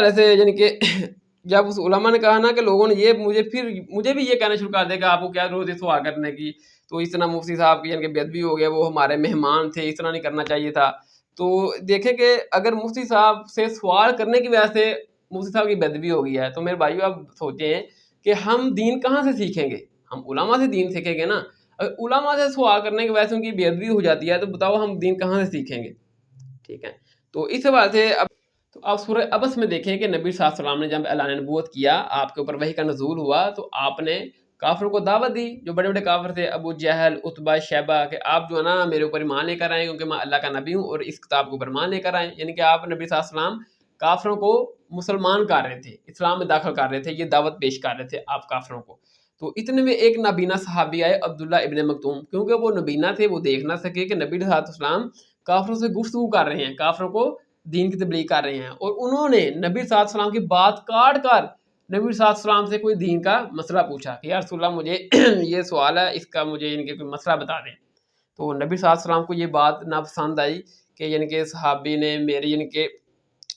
ایسے یعنی کہ جب اس علماء نے کہا نا کہ لوگوں نے یہ مجھے بھی یہ کہنا شروع کر دیا کہ آپ کو کیا ضرورت ہے سوال کرنے کی، تو اس طرح مفتی صاحب کی یعنی کہ بے ادبی ہو گیا، وہ ہمارے مہمان تھے، اس طرح نہیں کرنا چاہیے تھا۔ تو دیکھیں کہ اگر مفتی صاحب سے سوال کرنے کی وجہ سے مفتی صاحب کی بے ادبی ہو گئی ہے تو میرے بھائیو آپ سوچیں کہ ہم دین کہاں سے سیکھیں گے؟ ہم علماء سے دین سیکھیں گے نا۔ اگر علماء سے سوال کرنے کی وجہ سے ان کی بے ادبی ہو جاتی ہے تو بتاؤ ہم دین کہاں سے سیکھیں گے؟ ٹھیک ہے، تو اس حوالے سے تو آپ سورہ عبس میں دیکھیں کہ نبی صلی اللہ علیہ وسلم نے جب اعلان نبوت کیا، آپ کے اوپر وحی کا نزول ہوا، تو آپ نے کافروں کو دعوت دی، جو بڑے بڑے کافر تھے، ابو جہل، عتبہ، شیبہ، کہ آپ جو ہے نا میرے اوپر ایمان لے کر آئیں کیونکہ میں اللہ کا نبی ہوں اور اس کتاب کے اوپر ایمان لے کر آئیں۔ یعنی کہ آپ نبی صلی اللہ علیہ وسلم کافروں کو مسلمان کر رہے تھے، اسلام میں داخل کر رہے تھے، یہ دعوت پیش کر رہے تھے آپ کافروں کو۔ تو اتنے میں ایک نابینا صحابی آئے، عبداللہ ابن مکتوم، کیونکہ وہ نبینا تھے، وہ دیکھ نہ سکے کہ نبی صلی اللہ علیہ وسلم کافروں سے گفتگو کر رہے ہیں، کافروں کو دین کی تبلیغ کر رہے ہیں، اور انہوں نے نبی صلی اللہ علیہ وسلم کی بات کاٹ کر نبی صلی اللہ علیہ وسلم سے کوئی دین کا مسئلہ پوچھا کہ یا رسول اللہ مجھے یہ سوال ہے، اس کا مجھے یعنی کہ کوئی مسئلہ بتا دیں۔ تو نبی صلی اللہ علیہ وسلم کو یہ بات ناپسند آئی کہ یعنی کہ صحابی نے میری یعنی کہ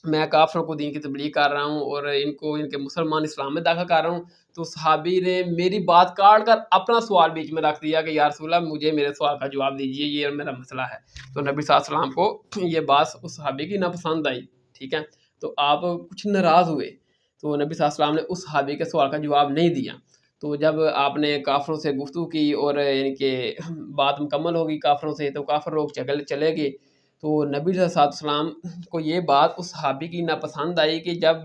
میں کافروں کو دین کی تبلیغ کر رہا ہوں اور ان کو ان کے مسلمان اسلام میں داخل کر رہا ہوں، تو صحابی نے میری بات کاٹ کر اپنا سوال بیچ میں رکھ دیا کہ یا رسول اللہ مجھے میرے سوال کا جواب دیجیے، یہ میرا مسئلہ ہے۔ تو نبی صلی اللہ علیہ وسلم کو یہ بات اس صحابی کی ناپسند آئی، ٹھیک ہے، تو آپ کچھ ناراض ہوئے، تو نبی صلی اللہ علیہ وسلم نے اس صحابی کے سوال کا جواب نہیں دیا۔ تو جب آپ نے کافروں سے گفتگو کی اور یعنی کہ بات مکمل ہوگی کافروں سے، تو کافر لوگ چلے گئے۔ تو نبی صلی اللہ علیہ وسلم کو یہ بات اس صحابی کی ناپسند آئی کہ جب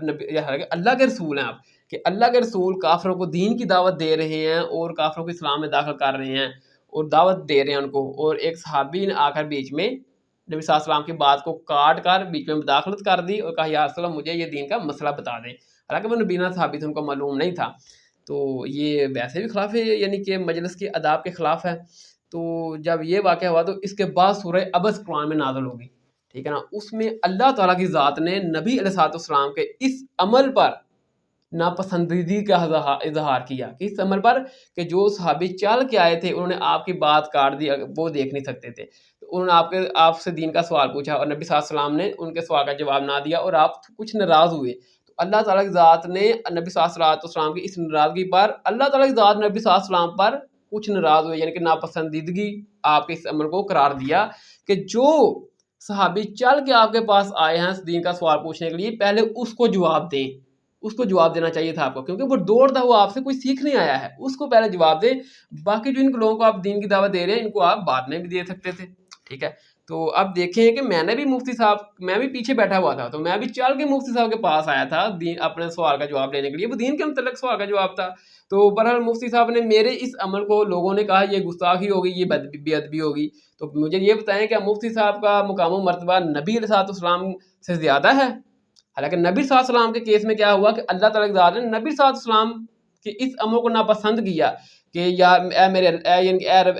اللہ کے رسول ہیں آپ، کہ اللہ کے رسول کافروں کو دین کی دعوت دے رہے ہیں اور کافروں کو اسلام میں داخل کر رہے ہیں اور دعوت دے رہے ہیں ان کو، اور ایک صحابی نے آ کر بیچ میں نبی صلی اللہ علیہ وسلم کی بات کو کاٹ کر بیچ میں مداخلت کر دی اور کہا یا رسول اللہ مجھے یہ دین کا مسئلہ بتا دیں، حالانکہ وہ نبینا صحابی تھے، ان کو معلوم نہیں تھا۔ تو یہ ویسے بھی خلاف ہے، یعنی کہ مجلس کے آداب کے خلاف ہے۔ تو جب یہ واقعہ ہوا تو اس کے بعد سورہ عبس قرآن میں نازل ہوگی، ٹھیک ہے نا، اس میں اللہ تعالیٰ کی ذات نے نبی علیہ السلام کے اس عمل پر ناپسندیدگی کا اظہار کیا، کہ اس عمل پر کہ جو صحابی چل کے آئے تھے انہوں نے آپ کی بات کاٹ دی، وہ دیکھ نہیں سکتے تھے، تو انہوں نے آپ سے دین کا سوال پوچھا اور نبی صلی اللہ علیہ وسلم نے ان کے سوال کا جواب نہ دیا اور آپ کچھ ناراض ہوئے، تو اللہ تعالیٰ کی ذات نے نبی صلی اللہ علیہ وسلم کی اس ناراضگی پر اللہ تعالیٰ کی ذات نبی صلی اللہ علیہ وسلم پر کچھ ناراض ہوئے، یعنی کہ ناپسندیدگی آپ کے اس عمل کو قرار دیا کہ جو صحابی چل کے آپ کے پاس آئے ہیں دین کا سوال پوچھنے کے لیے، پہلے اس کو جواب دیں، اس کو جواب دینا چاہیے تھا آپ کو، کیونکہ وہ دوڑتا ہوا آپ سے کوئی سیکھنے آیا ہے، اس کو پہلے جواب دیں، باقی جو ان لوگوں کو آپ دین کی دعوت دے رہے ہیں ان کو آپ بعد میں بھی دے سکتے تھے، ٹھیک ہے۔ تو اب دیکھیں کہ میں نے بھی مفتی صاحب، میں بھی پیچھے بیٹھا ہوا تھا، تو میں بھی چل کے مفتی صاحب کے پاس آیا تھا اپنے سوال کا جواب لینے کے لیے، وہ دین کے متعلق سوال کا جواب تھا۔ تو بہرحال مفتی صاحب نے میرے اس عمل کو لوگوں نے کہا یہ گستاخی ہوگی، یہ بے ادبی ہوگی، تو مجھے یہ بتائیں کہ مفتی صاحب کا مقام و مرتبہ نبی علیہ السلام سے زیادہ ہے؟ حالانکہ نبی صلی اللہ علیہ وسلم کے کیس میں کیا ہوا کہ اللہ تعالیٰ کی ذات نے نبی صلی اللہ علیہ وسلم کے اس عمل کو ناپسند کیا کہ یا اے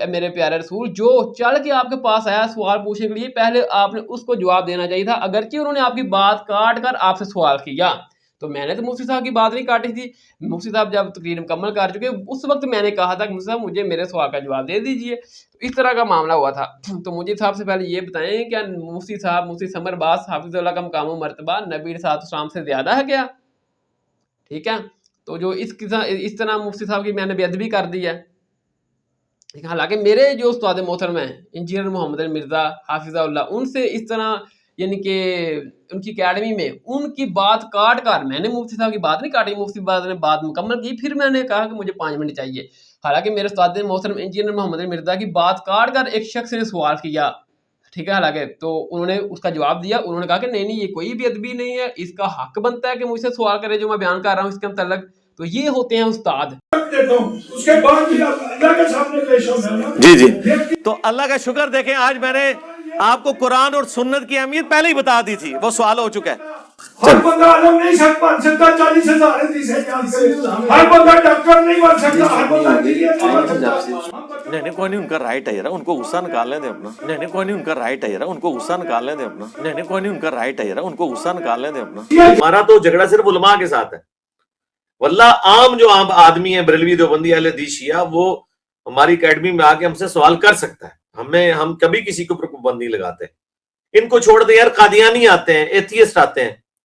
میرے پیارے رسول، جو چل کے آپ کے پاس آیا سوال پوچھنے کے لیے پہلے آپ نے اس کو جواب دینا چاہیے تھا، اگرچہ انہوں نے آپ کی بات کاٹ کر آپ سے سوال کیا۔ تو میں نے تو مفتی صاحب کی بات نہیں کاٹی تھی، مفتی صاحب جب تقریر مکمل کر چکے اس وقت میں نے کہا تھا کہ مفتی صاحب مجھے میرے سوال کا جواب دے دیجیے، تو اس طرح کا معاملہ ہوا تھا۔ تو مجھے صاحب سے پہلے یہ بتائیں کیا مفتی ثمر باز حافظ اللہ کا مقام و مرتبہ نبی صلی اللہ علیہ وسلم سے زیادہ ہے کیا؟ ٹھیک ہے، تو جو اس طرح مفتی صاحب کی میں نے بے ادبی کر دی ہے، حالانکہ میرے جو استاد محترم ہیں انجینئر محمد علی مرزا حافظہ اللہ، ان سے اس طرح یعنی کہ ان کی اکیڈمی میں ان کی بات کاٹ کر، میں نے مفتی صاحب کی بات نہیں کاٹی، مفتی صاحب نے بات مکمل کی، پھر میں نے کہا کہ مجھے 5 منٹ چاہیے، حالانکہ میرے استاد محترم انجینئر محمد علی مرزا کی بات کاٹ کر ایک شخص نے سوال کیا، ٹھیک ہے، حالانکہ تو انہوں نے اس کا جواب دیا، انہوں نے کہا کہ نہیں یہ کوئی بھی ادبی نہیں ہے، اس کا حق بنتا ہے کہ مجھ سے سوال کرے جو میں بیان کر رہا ہوں اس کے متعلق۔ تو یہ ہوتے ہیں استاد۔ اس کے بعد بھی اللہ کے سامنے پیش ہونا۔ جی تو اللہ کا شکر، دیکھیں آج میں نے آپ کو قرآن اور سنت کی اہمیت پہلے ہی بتا دی تھی، وہ سوال ہو چکا ہے۔ ہر بندہ عالم نہیں بن سکتا، 40,000 حدیث ہے، ہر بندہ ڈاکٹر نہیں بن سکتا، ہر بندہ انجینئر نہیں بن سکتا۔ نہیں کوئی نہیں، ان کا رائٹ ہے یار، ان کو غصہ نکالنے دیں اپنا۔ نہیں کوئی نہیں، ان کا رائٹ ہے یار، ان کو غصہ نکالنے دیں اپنا۔ نہیں کوئی نہیں، ان کا رائٹ ہے یار، ان کو غصہ نکالنے دیں اپنا۔ ہمارا تو جھگڑا صرف علماء کے ساتھ ہے، واللہ عام جو عام آدمی ہے، بریلوی دیوبندی اہل حدیث شیعہ، وہ ہماری اکیڈمی میں آ کے ہم سے سوال کر سکتا ہے، ہم کبھی کسی کے اوپر پابند نہیں لگاتے۔ ان کو چھوڑ دیں یار، قادیانی آتے ہیں، ایتھیسٹ آتے ہیں،